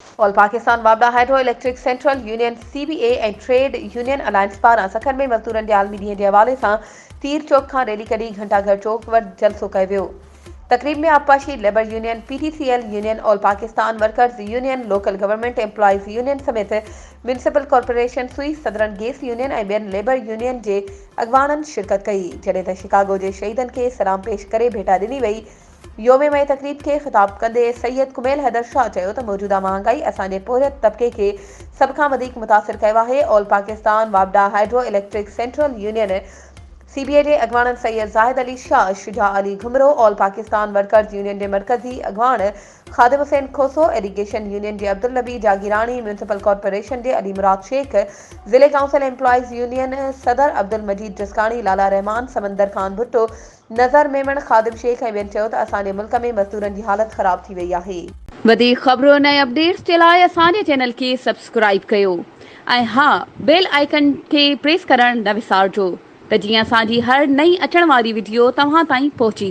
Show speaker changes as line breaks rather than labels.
All Pakistan वापडा hydro electric central union CBA ऐं trade union alliance पारां सखन में मज़दूरनि जे आलमी ॾींहं जे हवाले सां तीर चौक खां रैली कढी घंटाघर चौक वटि जलसो कयो वियो। तकरीब में आबपाशी labour union PTCL union all Pakistan workers union local government employees union समेत municipal corporation Sui southern gas union ऐं ॿियनि लेबर यूनियन जे अॻवाननि शिरकत कई, जॾहिं त शिकागो जे शहीदनि खे सलाम पेश करे भेटा ॾिनी वई। योम मई तकरीब के खिताब कंदे सैयद कुमेल हैदर शाह चयो त मौजूदा महांगाई असांजे पोरियत तबके के सब खां वधीक मुतासिर कयो आहे। ऑल पाकिस्तान वापडा hydro electric central union CBA जे अॻवान Syed Zahid Ali Shah, Shuja Ali Ghumro, all Pakistan workers union जे मरकज़ी अॻवान खादिम हुसैन खोसो, एरीगेशन यूनियन जे अब्दुल नबी जागीरानी, म्यूनिसिपल कॉर्पोरेशन जे अली मुराद शेख, ज़िले काउंसिल एम्प्लॉइज़ यूनियन सदर अब्दुल मजीद जसकानी, लाला रहमान, समंदर खान भुट्टो, नज़र मेमन, खादिम शेख ऐं ॿियनि चयो त असांजे मुल्क में मज़दूरनि जी हालत ख़राब थी वई आहे।
वधीक ख़बरूं ऐं अपडेट्स जे लाइ असांजे चैनल खे सब्सक्राइब कयो ऐं हा, बेल आइकन खे प्रेस करणु न विसारिजो त जीअं असांजी हर नई अचण वारी वीडियो तव्हां ताईं पहुची